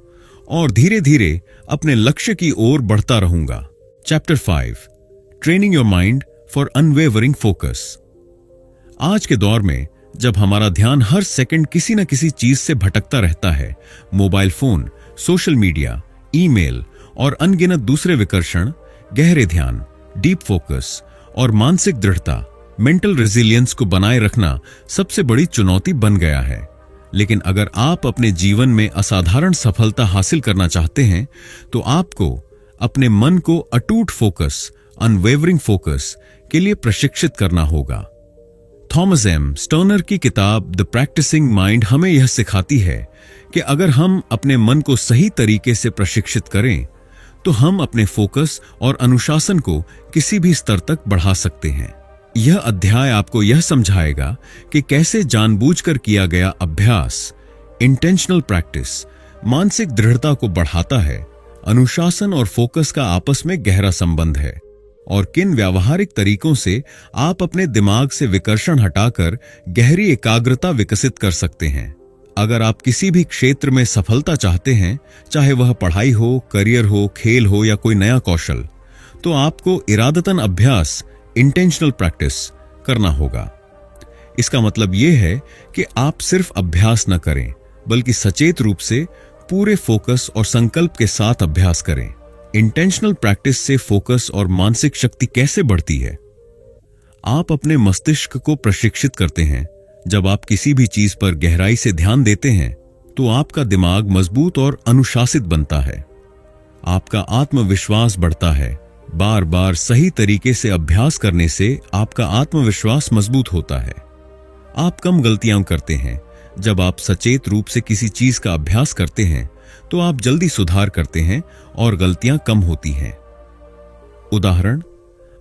और धीरे धीरे अपने लक्ष्य की ओर बढ़ता रहूंगा। Chapter 5, training your mind for unwavering focus. आज के दौर में जब हमारा ध्यान हर सेकंड किसी न किसी चीज से भटकता रहता है, mobile phone, social media, email और अनगिनत दूसरे विकर्षण, गहरे ध्यान, डीप फोकस और मानसिक दृढ़ता, मेंटल रेजिलियंस को बनाए रखना सबसे बड़ी चुनौती बन गया है। लेकिन अगर आप अपने जीवन में असाधारण सफलता हासिल करना चाहते हैं तो आपको अपने मन को अटूट फोकस, अनवेवरिंग फोकस के लिए प्रशिक्षित करना होगा। थॉमस एम स्टर्नर की किताब द प्रैक्टिसिंग माइंड हमें यह सिखाती है कि अगर हम अपने मन को सही तरीके से प्रशिक्षित करें तो हम अपने फोकस और अनुशासन को किसी भी स्तर तक बढ़ा सकते हैं। यह अध्याय आपको यह समझाएगा कि कैसे जानबूझकर किया गया अभ्यास, इंटेंशनल प्रैक्टिस, मानसिक दृढ़ता को बढ़ाता है। अनुशासन और फोकस का आपस में गहरा संबंध है और किन व्यावहारिक तरीकों से आप अपने दिमाग से विकर्षण हटाकर गहरी एकाग्रता विकसित कर सकते हैं। अगर आप किसी भी क्षेत्र में सफलता चाहते हैं, चाहे वह पढ़ाई हो, करियर हो, खेल हो या कोई नया कौशल, तो आपको इरादतन अभ्यास, इंटेंशनल प्रैक्टिस करना होगा। इसका मतलब यह है कि आप सिर्फ अभ्यास न करें, बल्कि सचेत रूप से पूरे फोकस और संकल्प के साथ अभ्यास करें। इंटेंशनल प्रैक्टिस से फोकस और मानसिक शक्ति कैसे बढ़ती है? आप अपने मस्तिष्क को प्रशिक्षित करते हैं। जब आप किसी भी चीज पर गहराई से ध्यान देते हैं तो आपका दिमाग मजबूत और अनुशासित बनता है। आपका आत्मविश्वास बढ़ता है। बार बार सही तरीके से अभ्यास करने से आपका आत्मविश्वास मजबूत होता है। आप कम गलतियां करते हैं। जब आप सचेत रूप से किसी चीज का अभ्यास करते हैं तो आप जल्दी सुधार करते हैं और गलतियां कम होती हैं। उदाहरण,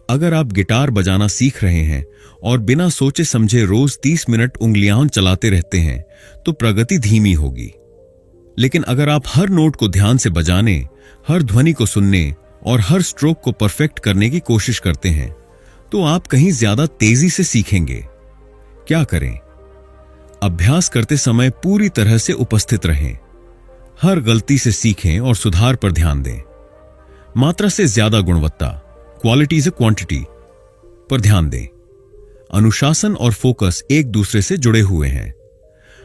अगर आप गिटार बजाना सीख रहे हैं और बिना सोचे समझे रोज 30 मिनट उंगलियां चलाते रहते हैं तो प्रगति धीमी होगी। लेकिन अगर आप हर नोट को ध्यान से बजाने, हर ध्वनि को सुनने और हर स्ट्रोक को परफेक्ट करने की कोशिश करते हैं, तो आप कहीं ज्यादा तेजी से सीखेंगे। क्या करें? अभ्यास करते समय पूरी तरह से उपस्थित रहें। हर गलती से सीखें और सुधार पर ध्यान दें। मात्रा से ज्यादा गुणवत्ता, क्वालिटी से क्वांटिटी पर ध्यान दें। अनुशासन और फोकस एक दूसरे से जुड़े हुए हैं।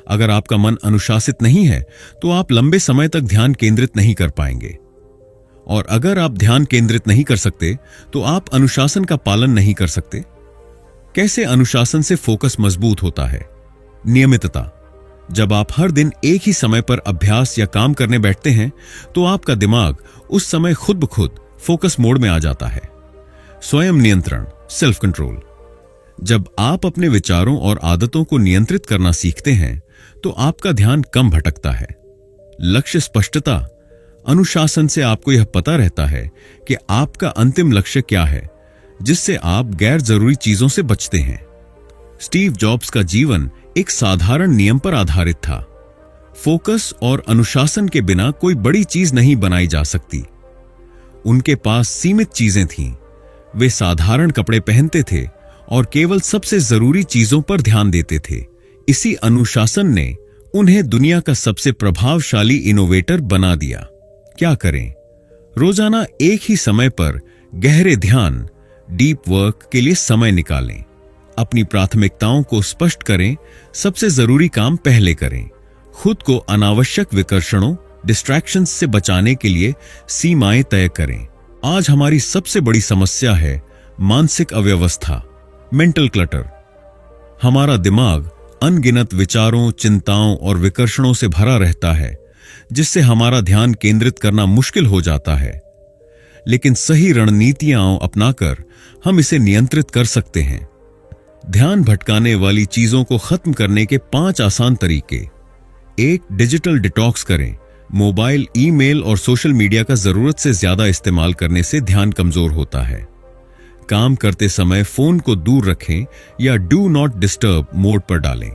अगर आपका मन अनुशासित नहीं है तो आप लंबे समय तक ध्यान केंद्रित नहीं कर पाएंगे, और अगर आप ध्यान केंद्रित नहीं कर सकते तो आप अनुशासन का पालन नहीं कर सकते। कैसे अनुशासन से फोकस मजबूत होता है? नियमितता। जब आप हर दिन एक ही समय पर अभ्यास या काम करने बैठते हैं तो आपका दिमाग उस समय खुद ब खुद फोकस मोड में आ जाता है। स्वयं नियंत्रण, सेल्फ कंट्रोल। जब आप अपने विचारों और आदतों को नियंत्रित करना सीखते हैं तो आपका ध्यान कम भटकता है। लक्ष्य स्पष्टता। अनुशासन से आपको यह पता रहता है कि आपका अंतिम लक्ष्य क्या है, जिससे आप गैर जरूरी चीजों से बचते हैं। स्टीव जॉब्स का जीवन एक साधारण नियम पर आधारित था। फोकस और अनुशासन के बिना कोई बड़ी चीज नहीं बनाई जा सकती। उनके पास सीमित चीजें थीं। वे साधारण कपड़े पहनते थे और केवल सबसे जरूरी चीजों पर ध्यान देते थे। इसी अनुशासन ने उन्हें दुनिया का सबसे प्रभावशाली इनोवेटर बना दिया। क्या करें? रोजाना एक ही समय पर गहरे ध्यान, डीप वर्क के लिए समय निकालें। अपनी प्राथमिकताओं को स्पष्ट करें। सबसे जरूरी काम पहले करें। खुद को अनावश्यक विकर्षणों, डिस्ट्रैक्शंस से बचाने के लिए सीमाएं तय करें। आज हमारी सबसे बड़ी समस्या है मानसिक अव्यवस्था, मेंटल क्लटर। हमारा दिमाग अनगिनत विचारों, चिंताओं और विकर्षणों से भरा रहता है, जिससे हमारा ध्यान केंद्रित करना मुश्किल हो जाता है। लेकिन सही रणनीतियां अपनाकर हम इसे नियंत्रित कर सकते हैं। ध्यान भटकाने वाली चीजों को खत्म करने के 5 आसान तरीके। 1. डिजिटल डिटॉक्स करें। मोबाइल, ईमेल और सोशल मीडिया का जरूरत से ज्यादा इस्तेमाल करने से ध्यान कमजोर होता है। काम करते समय फोन को दूर रखें या डू नॉट डिस्टर्ब मोड पर डालें।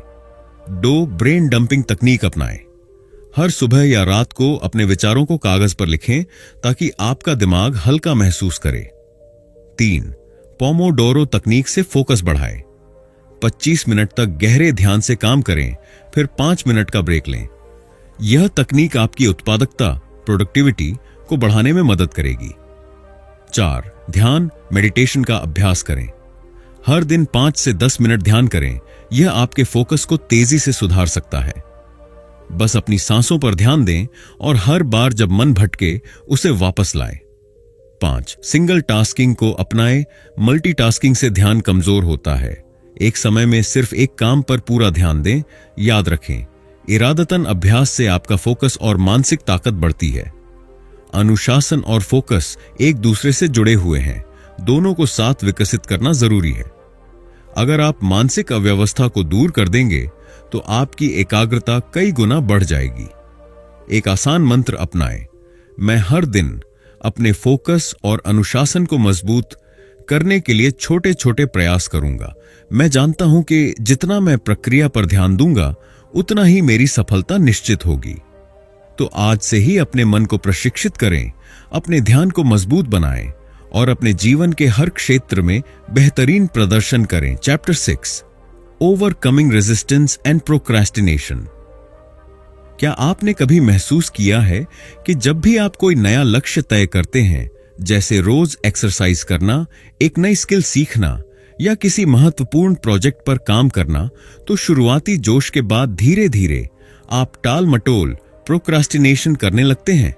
2. ब्रेन डंपिंग तकनीक अपनाएं। हर सुबह या रात को अपने विचारों को कागज पर लिखें ताकि आपका दिमाग हल्का महसूस करे। 3. पोमोडोरो तकनीक से फोकस बढ़ाएं। 25 मिनट तक गहरे ध्यान से काम करें, फिर 5 मिनट का ब्रेक लें। यह तकनीक आपकी उत्पादकता, प्रोडक्टिविटी को बढ़ाने में मदद करेगी। 4. ध्यान, मेडिटेशन का अभ्यास करें। हर दिन 5 से 10 मिनट ध्यान करें। यह आपके फोकस को तेजी से सुधार सकता है। बस अपनी सांसों पर ध्यान दें और हर बार जब मन भटके उसे वापस लाएं। 5. सिंगल टास्किंग को अपनाएं। मल्टीटास्किंग से ध्यान कमजोर होता है। एक समय में सिर्फ एक काम पर पूरा ध्यान दें। याद रखें, इरादतन अभ्यास से आपका फोकस और मानसिक ताकत बढ़ती है। अनुशासन और फोकस एक दूसरे से जुड़े हुए हैं। दोनों को साथ विकसित करना जरूरी है। अगर आप मानसिक अव्यवस्था को दूर कर देंगे तो आपकी एकाग्रता कई गुना बढ़ जाएगी। एक आसान मंत्र अपनाएं। मैं हर दिन अपने फोकस और अनुशासन को मजबूत करने के लिए छोटे छोटे प्रयास करूंगा। मैं जानता हूं कि जितना मैं प्रक्रिया पर ध्यान दूंगा उतना ही मेरी सफलता निश्चित होगी। तो आज से ही अपने मन को प्रशिक्षित करें, अपने ध्यान को मजबूत बनाएं और अपने जीवन के हर क्षेत्र में बेहतरीन प्रदर्शन करें। Chapter 6, overcoming resistance and procrastination. क्या आपने कभी महसूस किया है कि जब भी आप कोई नया लक्ष्य तय करते हैं, जैसे रोज एक्सरसाइज करना, एक नई स्किल सीखना या किसी महत्वपूर्ण प्रोजेक्ट पर काम करना, तो शुरुआती जोश के बाद धीरे धीरे आप टाल मटोल, प्रोक्रास्टिनेशन करने लगते हैं।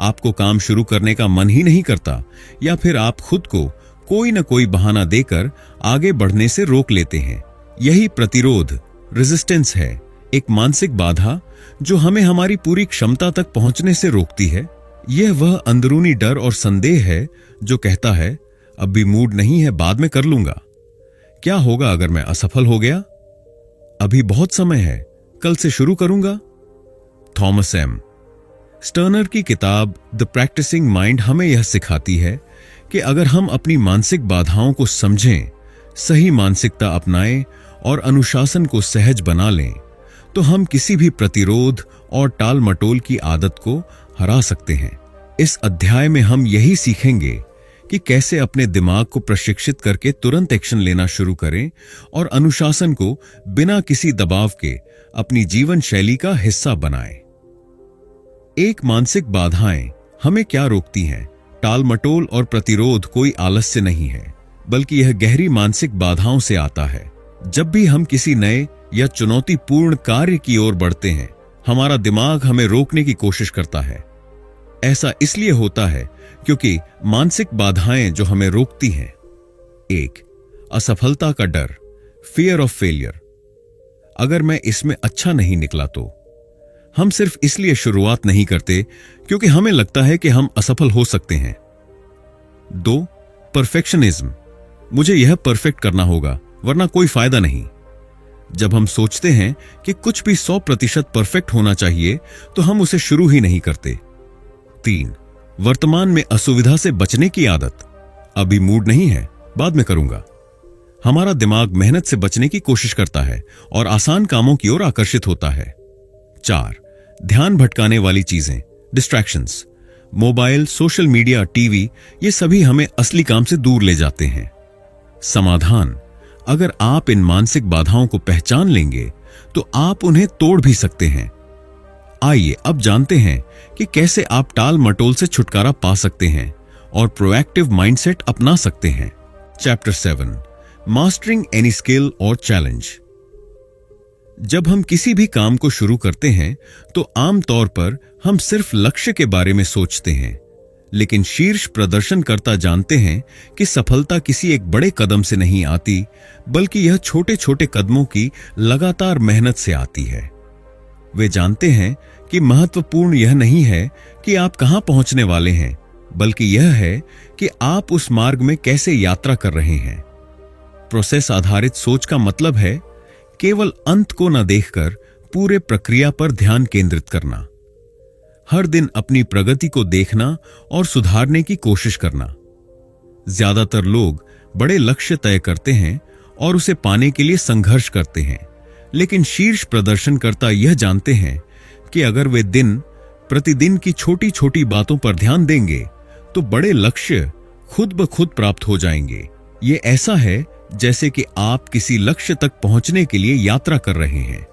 आपको काम शुरू करने का मन ही नहीं करता, या फिर आप खुद को कोई न कोई बहाना देकर आगे बढ़ने से रोक लेते हैं। यही प्रतिरोध, रेजिस्टेंस है, एक मानसिक बाधा जो हमें हमारी पूरी क्षमता तक पहुंचने से रोकती है। यह वह अंदरूनी डर और संदेह है जो कहता है अभी मूड नहीं है, बाद में कर लूंगा। क्या होगा अगर मैं असफल हो गया? अभी बहुत समय है, कल से शुरू करूंगा। थॉमस एम स्टर्नर की किताब द प्रैक्टिसिंग माइंड हमें यह सिखाती है कि अगर हम अपनी मानसिक बाधाओं को समझें, सही मानसिकता अपनाएं और अनुशासन को सहज बना लें, तो हम किसी भी प्रतिरोध और टाल मटोल की आदत को हरा सकते हैं। इस अध्याय में हम यही सीखेंगे कि कैसे अपने दिमाग को प्रशिक्षित करके तुरंत एक्शन लेना शुरू करें और अनुशासन को बिना किसी दबाव के अपनी जीवन शैली का हिस्सा बनाएं। एक मानसिक बाधाएं हमें क्या रोकती हैं? टाल मटोल और प्रतिरोध कोई आलस्य नहीं है, बल्कि यह गहरी मानसिक बाधाओं से आता है। जब भी हम किसी नए या चुनौतीपूर्ण कार्य की ओर बढ़ते हैं, हमारा दिमाग हमें रोकने की कोशिश करता है। ऐसा इसलिए होता है क्योंकि मानसिक बाधाएं जो हमें रोकती हैं। 1. असफलता का डर, फियर ऑफ फेलियर। अगर मैं इसमें अच्छा नहीं निकला तो हम सिर्फ इसलिए शुरुआत नहीं करते क्योंकि हमें लगता है कि हम असफल हो सकते हैं। 2. परफेक्शनिज्म, मुझे यह परफेक्ट करना होगा वरना कोई फायदा नहीं। जब हम सोचते हैं कि कुछ भी 100% परफेक्ट होना चाहिए तो हम उसे शुरू ही नहीं करते। 3. वर्तमान में असुविधा से बचने की आदत, अभी मूड नहीं है, बाद में करूंगा। हमारा दिमाग मेहनत से बचने की कोशिश करता है और आसान कामों की ओर आकर्षित होता है। 4. ध्यान भटकाने वाली चीजें, distractions. Mobile, social media, TV, ये सभी हमें असली काम से दूर ले जाते हैं। समाधान, अगर आप इन मानसिक बाधाओं को पहचान लेंगे तो आप उन्हें तोड़ भी सकते हैं। आइए अब जानते हैं कि कैसे आप टाल मटोल से छुटकारा पा सकते हैं और प्रोएक्टिव माइंडसेट अपना सकते हैं। चैप्टर 7, मास्टरिंग एनी स्किल और चैलेंज। जब हम किसी भी काम को शुरू करते हैं तो आमतौर पर हम सिर्फ लक्ष्य के बारे में सोचते हैं, लेकिन शीर्ष प्रदर्शनकर्ता जानते हैं कि सफलता किसी एक बड़े कदम से नहीं आती, बल्कि यह छोटे छोटे कदमों की लगातार मेहनत से आती है। वे जानते हैं कि महत्वपूर्ण यह नहीं है कि आप कहां पहुंचने वाले हैं, बल्कि यह है कि आप उस मार्ग में कैसे यात्रा कर रहे हैं। प्रोसेस आधारित सोच का मतलब है केवल अंत को न देखकर पूरे प्रक्रिया पर ध्यान केंद्रित करना। हर दिन अपनी प्रगति को देखना और सुधारने की कोशिश करना। ज्यादातर लोग बड़े लक्ष्य तय करते हैं और उसे पाने के लिए संघर्ष करते हैं, लेकिन शीर्ष प्रदर्शनकर्ता यह जानते हैं कि अगर वे दिन प्रतिदिन की छोटी छोटी बातों पर ध्यान देंगे तो बड़े लक्ष्य खुद ब खुद प्राप्त हो जाएंगे। ये ऐसा है जैसे कि आप किसी लक्ष्य तक पहुंचने के लिए यात्रा कर रहे हैं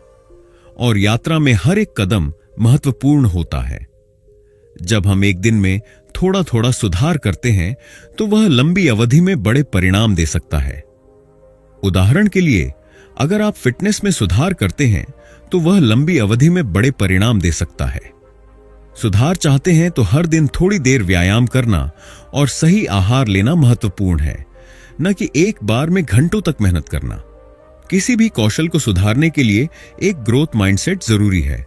और यात्रा में हर एक कदम महत्वपूर्ण होता है। जब हम एक दिन में थोड़ा थोड़ा सुधार करते हैं तो वह लंबी अवधि में बड़े परिणाम दे सकता है। उदाहरण के लिए, अगर आप फिटनेस में सुधार करते हैं तो वह लंबी अवधि में बड़े परिणाम दे सकता है। सुधार चाहते हैं तो हर दिन थोड़ी देर व्यायाम करना और सही आहार लेना महत्वपूर्ण है, न कि एक बार में घंटों तक मेहनत करना। किसी भी कौशल को सुधारने के लिए एक ग्रोथ माइंडसेट जरूरी है।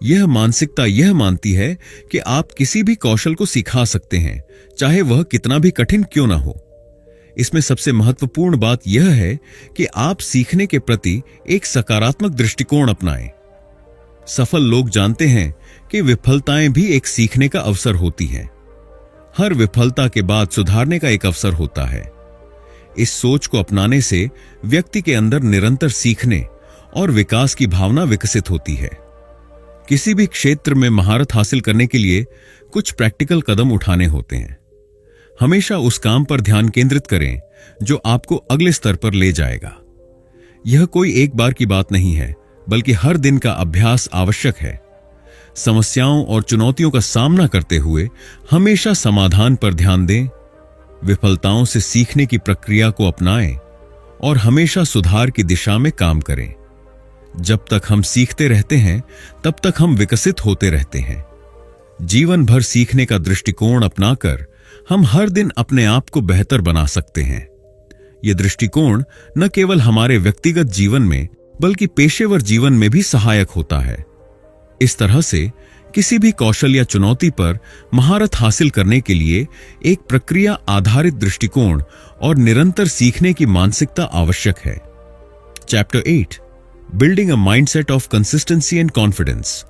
यह मानसिकता यह मानती है कि आप किसी भी कौशल को सिखा सकते हैं, चाहे वह कितना भी कठिन क्यों ना हो। इसमें सबसे महत्वपूर्ण बात यह है कि आप सीखने के प्रति एक सकारात्मक दृष्टिकोण अपनाएं। सफल लोग जानते हैं कि विफलताएं भी एक सीखने का अवसर होती हैं। हर विफलता के बाद सुधारने का एक अवसर होता है। इस सोच को अपनाने से व्यक्ति के अंदर निरंतर सीखने और विकास की भावना विकसित होती है। किसी भी क्षेत्र में महारत हासिल करने के लिए कुछ प्रैक्टिकल कदम उठाने होते हैं। हमेशा उस काम पर ध्यान केंद्रित करें जो आपको अगले स्तर पर ले जाएगा। यह कोई एक बार की बात नहीं है, बल्कि हर दिन का अभ्यास आवश्यक है। समस्याओं और चुनौतियों का सामना करते हुए हमेशा समाधान पर ध्यान दें, विफलताओं से सीखने की प्रक्रिया को अपनाएं और हमेशा सुधार की दिशा में काम करें। जब तक हम सीखते रहते हैं, तब तक हम विकसित होते रहते हैं। जीवन भर सीखने का दृष्टिकोण अपनाकर हम हर दिन अपने आप को बेहतर बना सकते हैं। यह दृष्टिकोण न केवल हमारे व्यक्तिगत जीवन में, बल्कि पेशेवर जीवन में भी सहायक होता है। इस तरह से किसी भी कौशल या चुनौती पर महारत हासिल करने के लिए एक प्रक्रिया आधारित दृष्टिकोण और निरंतर सीखने की मानसिकता आवश्यक है। Chapter 8, building a mindset of consistency and confidence.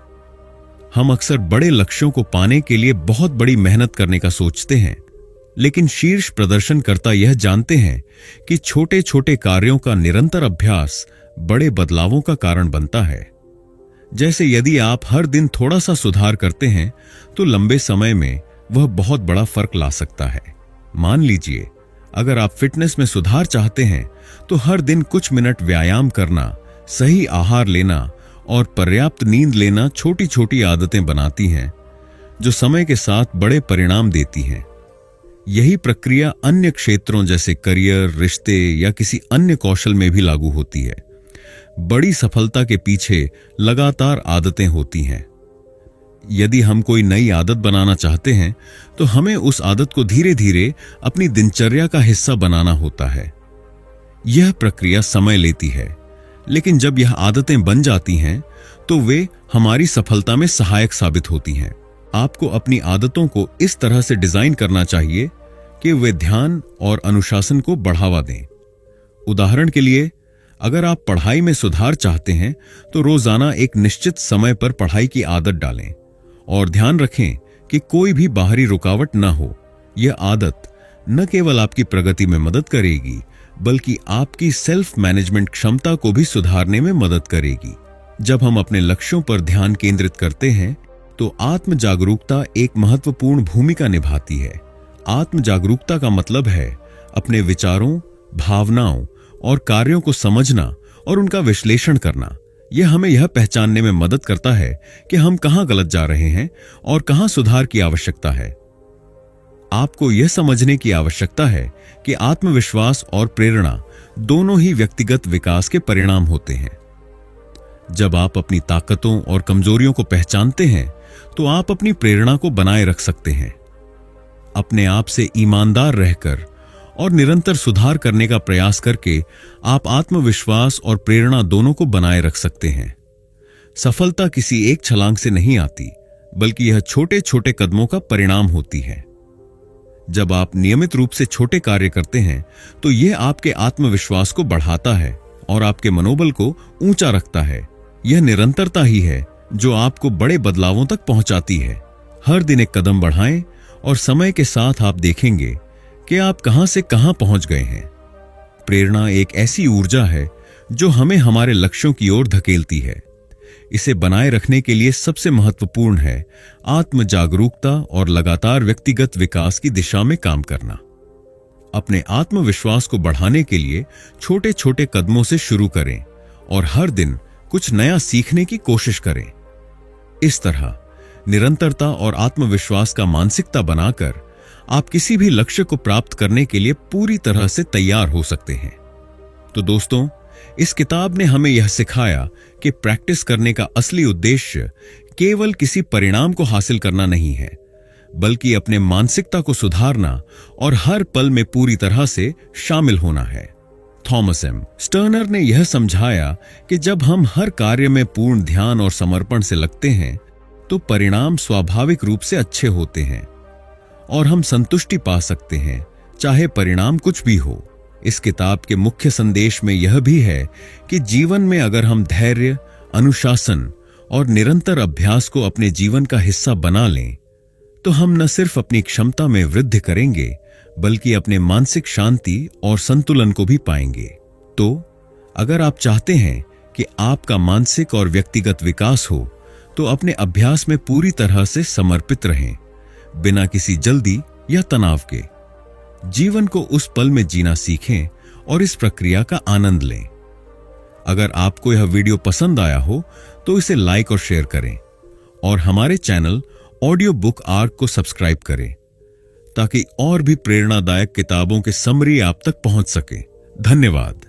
हम अक्सर बड़े लक्ष्यों को पाने के लिए बहुत बड़ी मेहनत करने का सोचते हैं, लेकिन शीर्ष प्रदर्शनकर्ता यह जानते हैं कि छोटे छोटे कार्यों का निरंतर अभ्यास बड़े बदलावों का कारण बनता है। जैसे यदि आप हर दिन थोड़ा सा सुधार करते हैं तो लंबे समय में वह बहुत बड़ा फर्क ला सकता है। मान लीजिए, अगर आप फिटनेस में सुधार चाहते हैं तो हर दिन कुछ मिनट व्यायाम करना, सही आहार लेना और पर्याप्त नींद लेना छोटी छोटी आदतें बनाती हैं जो समय के साथ बड़े परिणाम देती हैं। यही प्रक्रिया अन्य क्षेत्रों जैसे करियर, रिश्ते या किसी अन्य कौशल में भी लागू होती है। बड़ी सफलता के पीछे लगातार आदतें होती हैं। यदि हम कोई नई आदत बनाना चाहते हैं तो हमें उस आदत को धीरे धीरे अपनी दिनचर्या का हिस्सा बनाना होता है। यह प्रक्रिया समय लेती है, लेकिन जब यह आदतें बन जाती हैं तो वे हमारी सफलता में सहायक साबित होती हैं। आपको अपनी आदतों को इस तरह से डिजाइन करना चाहिए कि वे ध्यान और अनुशासन को बढ़ावा दें। उदाहरण के लिए, अगर आप पढ़ाई में सुधार चाहते हैं तो रोजाना एक निश्चित समय पर पढ़ाई की आदत डालें और ध्यान रखें कि कोई भी बाहरी रुकावट न हो। यह आदत न केवल आपकी प्रगति में मदद करेगी, बल्कि आपकी सेल्फ मैनेजमेंट क्षमता को भी सुधारने में मदद करेगी। जब हम अपने लक्ष्यों पर ध्यान केंद्रित करते हैं तो आत्म जागरूकता एक महत्वपूर्ण भूमिका निभाती है। आत्म जागरूकता का मतलब है अपने विचारों, भावनाओं और कार्यों को समझना और उनका विश्लेषण करना। यह हमें यह पहचानने में मदद करता है कि हम कहां गलत जा रहे हैं और कहां सुधार की आवश्यकता है। आपको यह समझने की आवश्यकता है कि आत्मविश्वास और प्रेरणा दोनों ही व्यक्तिगत विकास के परिणाम होते हैं। जब आप अपनी ताकतों और कमजोरियों को पहचानते हैं तो आप अपनी प्रेरणा को बनाए रख सकते हैं। अपने आप से ईमानदार रहकर और निरंतर सुधार करने का प्रयास करके आप आत्मविश्वास और प्रेरणा दोनों को बनाए रख सकते हैं। सफलता किसी एक छलांग से नहीं आती, बल्कि यह छोटे छोटे कदमों का परिणाम होती है। जब आप नियमित रूप से छोटे कार्य करते हैं तो यह आपके आत्मविश्वास को बढ़ाता है और आपके मनोबल को ऊंचा रखता है। यह निरंतरता ही है जो आपको बड़े बदलावों तक पहुंचाती है। हर दिन एक कदम बढ़ाएं और समय के साथ आप देखेंगे कि आप कहां से कहां पहुंच गए हैं। प्रेरणा एक ऐसी ऊर्जा है जो हमें हमारे लक्ष्यों की ओर धकेलती है। इसे बनाए रखने के लिए सबसे महत्वपूर्ण है आत्म जागरूकता और लगातार व्यक्तिगत विकास की दिशा में काम करना। अपने आत्मविश्वास को बढ़ाने के लिए छोटे छोटे कदमों से शुरू करें और हर दिन कुछ नया सीखने की कोशिश करें। इस तरह निरंतरता और आत्मविश्वास का मानसिकता बनाकर आप किसी भी लक्ष्य को प्राप्त करने के लिए पूरी तरह से तैयार हो सकते हैं। तो दोस्तों, इस किताब ने हमें यह सिखाया कि प्रैक्टिस करने का असली उद्देश्य केवल किसी परिणाम को हासिल करना नहीं है, बल्कि अपने मानसिकता को सुधारना और हर पल में पूरी तरह से शामिल होना है। थॉमस एम स्टर्नर ने यह समझाया कि जब हम हर कार्य में पूर्ण ध्यान और समर्पण से लगते हैं तो परिणाम स्वाभाविक रूप से अच्छे होते हैं और हम संतुष्टि पा सकते हैं, चाहे परिणाम कुछ भी हो। इस किताब के मुख्य संदेश में यह भी है कि जीवन में अगर हम धैर्य, अनुशासन और निरंतर अभ्यास को अपने जीवन का हिस्सा बना लें तो हम न सिर्फ अपनी क्षमता में वृद्धि करेंगे, बल्कि अपने मानसिक शांति और संतुलन को भी पाएंगे। तो अगर आप चाहते हैं कि आपका मानसिक और व्यक्तिगत विकास हो तो अपने अभ्यास में पूरी तरह से समर्पित रहें, बिना किसी जल्दी या तनाव के। जीवन को उस पल में जीना सीखें और इस प्रक्रिया का आनंद लें। अगर आपको यह वीडियो पसंद आया हो तो इसे लाइक और शेयर करें और हमारे चैनल ऑडियो बुक आर्क को सब्सक्राइब करें ताकि और भी प्रेरणादायक किताबों के समरी आप तक पहुंच सके। धन्यवाद।